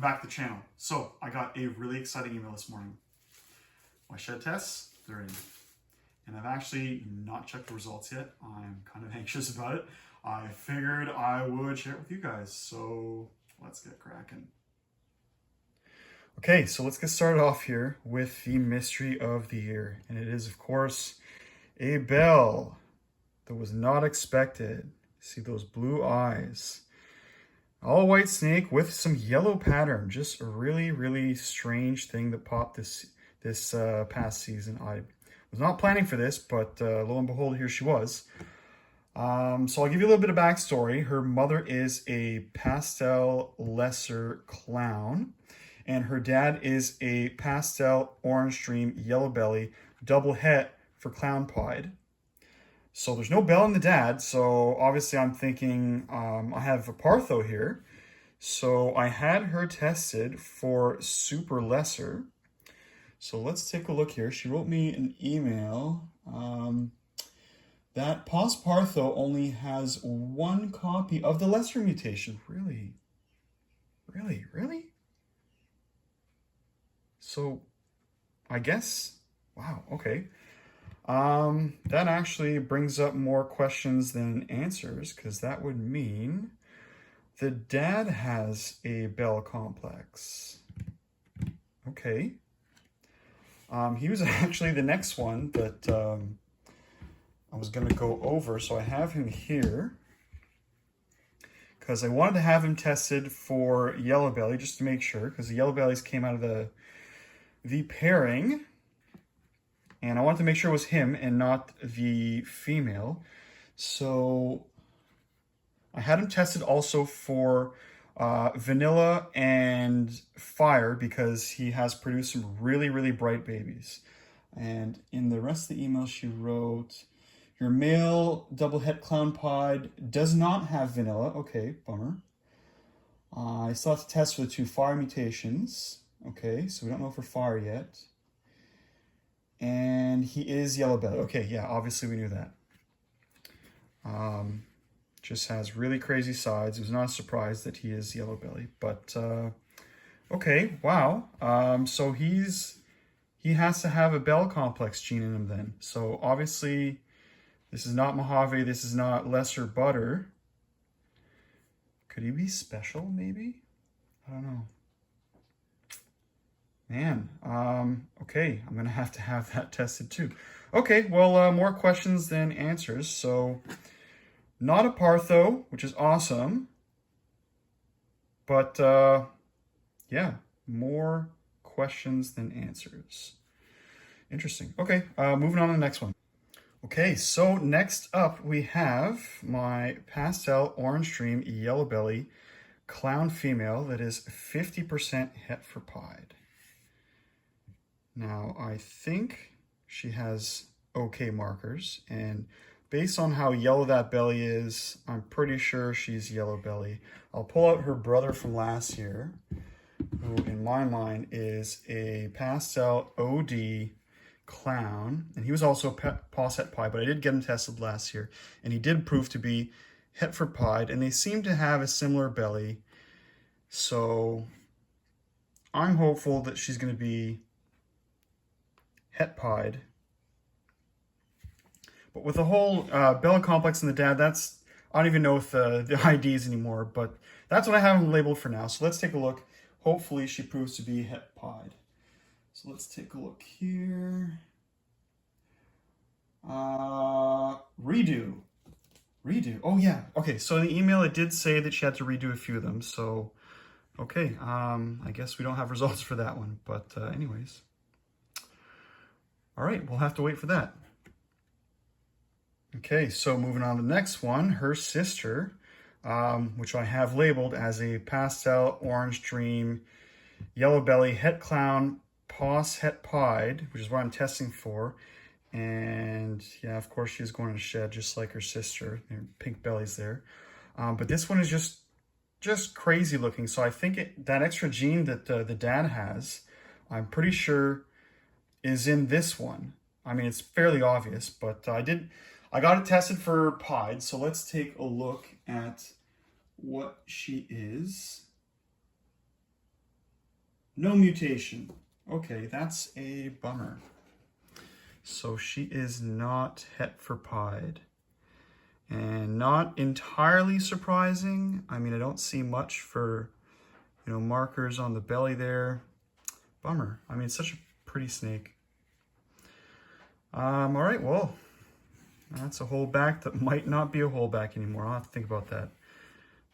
welcome back to the channel. So I got a really exciting email this morning. My shed tests, they're in. And I've actually not checked the results yet. I'm kind of anxious about it. I figured I would share it with you guys. So let's get cracking. Okay, so let's get started off here with the mystery of the year. And it is, of course, a bell that was not expected. See those blue eyes. All white snake with some yellow pattern. Just a really, really strange thing that popped this past season. I was not planning for this, but lo and behold, here she was. So I'll give you a little bit of backstory. Her mother is a pastel lesser clown, and her dad is a pastel orange dream yellow belly double het for clown pied. So there's no bell in the dad, so obviously I'm thinking I have a partho here. So I had her tested for super lesser. So let's take a look here. She wrote me an email that pos partho only has one copy of the lesser mutation. Really? Really? Really? So I guess, wow, okay. That actually brings up more questions than answers, because that would mean the dad has a Bell complex. Okay. He was actually the next one that I was going to go over, so I have him here because I wanted to have him tested for yellow belly just to make sure, because the yellow bellies came out of the pairing. And I wanted to make sure it was him and not the female. So I had him tested also for vanilla and fire, because he has produced some really, really bright babies. And in the rest of the email, she wrote, your male double het clown pied does not have vanilla. Okay, bummer. I still have to test for the two fire mutations. Okay, so we don't know for fire yet. And he is yellow belly. Okay, yeah, obviously we knew that. Just has really crazy sides. It was not a surprise that he is yellow belly, but okay, wow. So he has to have a Bell complex gene in him then. So obviously this is not Mojave, this is not lesser butter. Could he be special maybe? I don't know. Man, okay, I'm gonna have to have that tested too. Okay, well, more questions than answers. So, not a partho, which is awesome. But, yeah, more questions than answers. Interesting. Okay, moving on to the next one. Okay, so next up we have my pastel orange dream yellow belly clown female that is 50% het for pied. Now, I think she has okay markers, and based on how yellow that belly is, I'm pretty sure she's yellow belly. I'll pull out her brother from last year, who in my mind is a pastel OD clown, and he was also pos het pied, but I did get him tested last year, and he did prove to be het for pied, and they seem to have a similar belly, so I'm hopeful that she's going to be het pied. But with the whole Bell complex and the dad, that's, I don't even know if the IDs anymore, but that's what I have them labeled for now. So let's take a look. Hopefully she proves to be het pied. So let's take a look here. Redo. Oh yeah. Okay, so in the email it did say that she had to redo a few of them. So, okay, I guess we don't have results for that one. But anyways. All right, we'll have to wait for that. Okay, so moving on to the next one, her sister, which I have labeled as a pastel orange dream yellow belly het clown pos het pied, which is what I'm testing for. And yeah, of course she's going to shed just like her sister. Pink bellies there. But this one is just crazy looking. So I think that extra gene that the dad has, I'm pretty sure is in this one. I mean, it's fairly obvious, but I got it tested for pied. So let's take a look at what she is. No mutation. Okay, that's a bummer. So she is not het for pied. And not entirely surprising. I mean, I don't see much for, markers on the belly there. Bummer. I mean, it's such a pretty snake. All right, well, that's a holdback that might not be a holdback anymore. I'll have to think about that.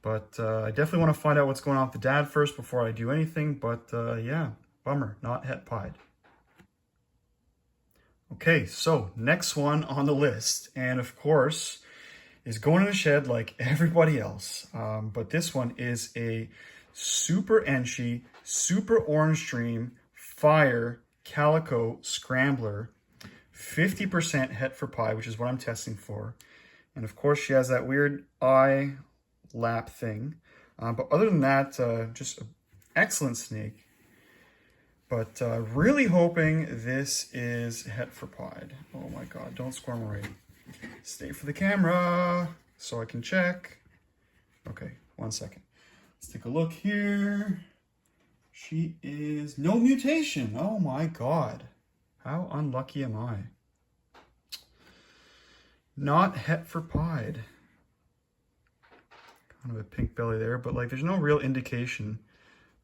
But I definitely want to find out what's going on with the dad first before I do anything. But yeah, bummer, not het pied. Okay, so next one on the list, and of course, is going in the shed like everybody else. But this one is a super Enchi, super orange dream, fire, calico scrambler, 50% het for pie, which is what I'm testing for. And of course, she has that weird eye lap thing. But other than that, just an excellent snake. But really hoping this is het for pied. Oh my God, don't squirm away. Stay for the camera so I can check. Okay, 1 second. Let's take a look here. She is no mutation. Oh my God. How unlucky am I? Not het for pied. Kind of a pink belly there, but like there's no real indication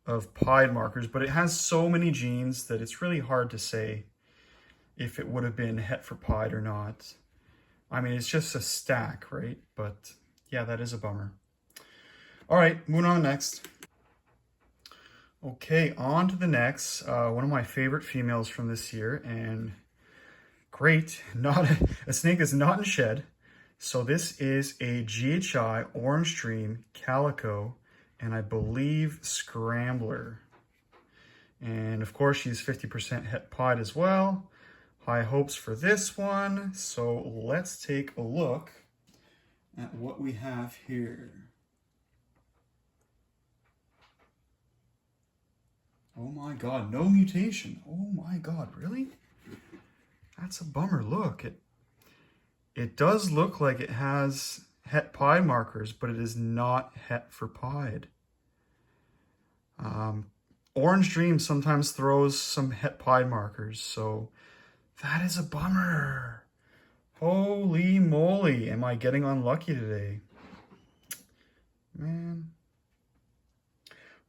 of pied markers, but it has so many genes that it's really hard to say if it would have been het for pied or not. I mean, it's just a stack, right? But yeah, that is a bummer. All right, moving on next. Okay, on to the next. One of my favorite females from this year, and great, not a snake that's not in shed. So this is a GHI Orange Dream Calico, and I believe Scrambler. And of course, she's 50% het pied as well. High hopes for this one. So let's take a look at what we have here. Oh my God, no mutation. Oh my God, really? That's a bummer. Look, it does look like it has het pied markers, but it is not het for pied. Orange Dream sometimes throws some het pied markers, so that is a bummer. Holy moly, am I getting unlucky today? Man.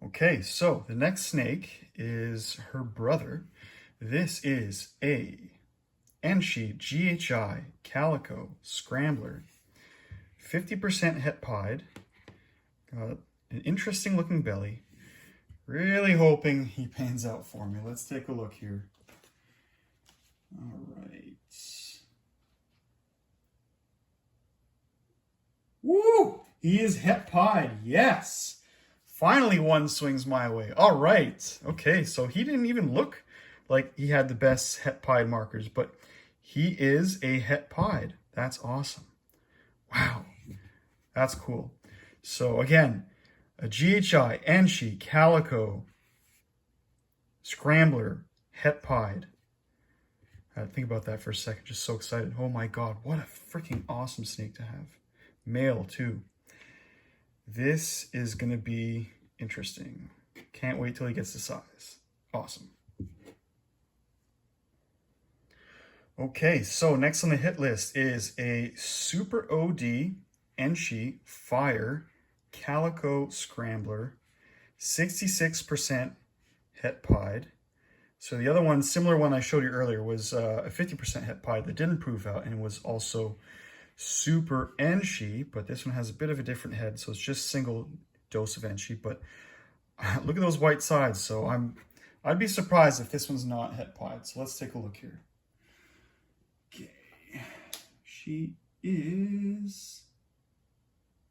Okay, so the next snake is her brother. This is a Enchi GHI Calico Scrambler, 50% het pied. Got an interesting looking belly. Really hoping he pans out for me. Let's take a look here. All right. Woo! He is het pied. Yes. Finally one swings my way. All right. Okay, so he didn't even look like he had the best het pied markers, but he is a het pied. That's awesome. Wow. That's cool. So again, a GHI, Enchi, Calico, Scrambler, het pied. I had to think about that for a second. Just so excited. Oh my God, what a freaking awesome snake to have. Male too. This is going to be interesting. Can't wait till he gets the size. Awesome. Okay, so next on the hit list is a Super OD Enchi Fire Calico Scrambler, 66% het pied. So the other one, similar one I showed you earlier, was a 50% het pied that didn't prove out and was also super Enchi, but this one has a bit of a different head, so it's just single dose of Enchi. But look at those white sides, so I'd be surprised if this one's not het pied. So let's take a look here. Okay, she is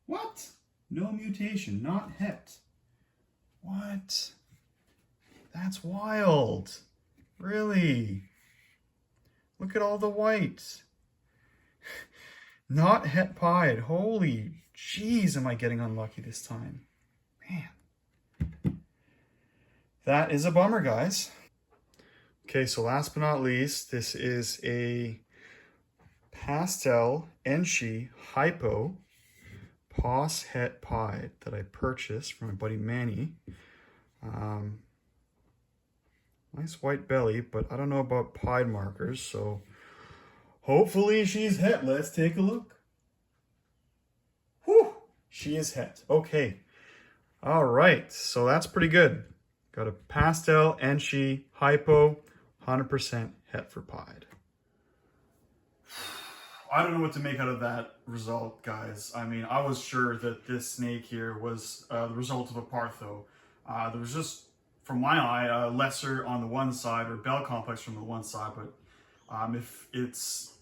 what? No mutation, not het. What? That's wild. Really? Look at all the white. Not het pied. Holy jeez, am I getting unlucky this time. Man. That is a bummer, guys. Okay, so last but not least, this is a pastel Enchi hypo Pos het pied that I purchased from my buddy Manny. Nice white belly, but I don't know about pied markers, so hopefully she's het. Let's take a look. Whew, she is het. Okay. All right, so that's pretty good. Got a pastel, Enchi, hypo, 100% het for pied. I don't know what to make out of that result, guys. I mean, I was sure that this snake here was the result of a partho. There was just, from my eye, lesser on the one side, or bell complex from the one side, but if it's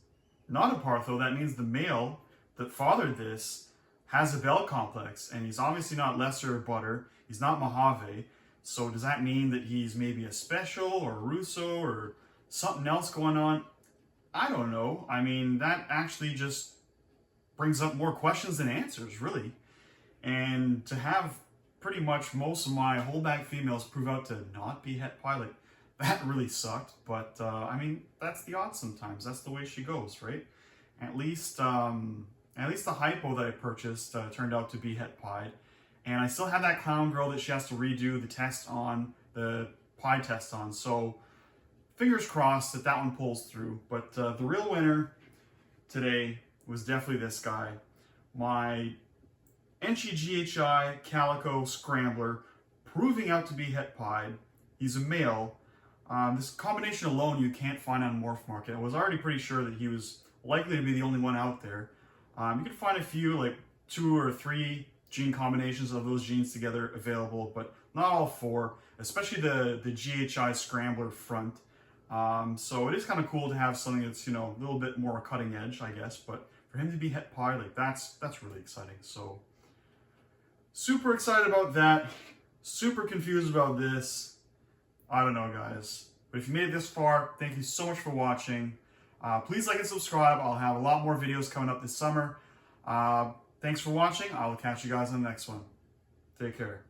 not a partho, that means the male that fathered this has a bell complex, and he's obviously not lesser butter. He's not Mojave. So does that mean that he's maybe a special or a Russo or something else going on? I don't know. I mean, that actually just brings up more questions than answers, really. And to have pretty much most of my holdback females prove out to not be het pilot, that really sucked. But I mean, that's the odds sometimes. That's the way she goes, right? At least the hypo that I purchased turned out to be het pied. And I still have that clown girl that she has to redo the test on, the pie test on. So fingers crossed that that one pulls through. But the real winner today was definitely this guy. My Enchi GHI Calico Scrambler, proving out to be het pied. He's a male. This combination alone you can't find on Morph Market. I was already pretty sure that he was likely to be the only one out there. You can find a few, like 2 or 3 gene combinations of those genes together available, but not all 4, especially the GHI Scrambler front. So it is kind of cool to have something that's, you know, a little bit more cutting edge, I guess, but for him to be het pied, like that's really exciting. So super excited about that, super confused about this. I don't know, guys, but if you made it this far, thank you so much for watching. Please like and subscribe. I'll have a lot more videos coming up this summer. Thanks for watching. I'll catch you guys on the next one. Take care.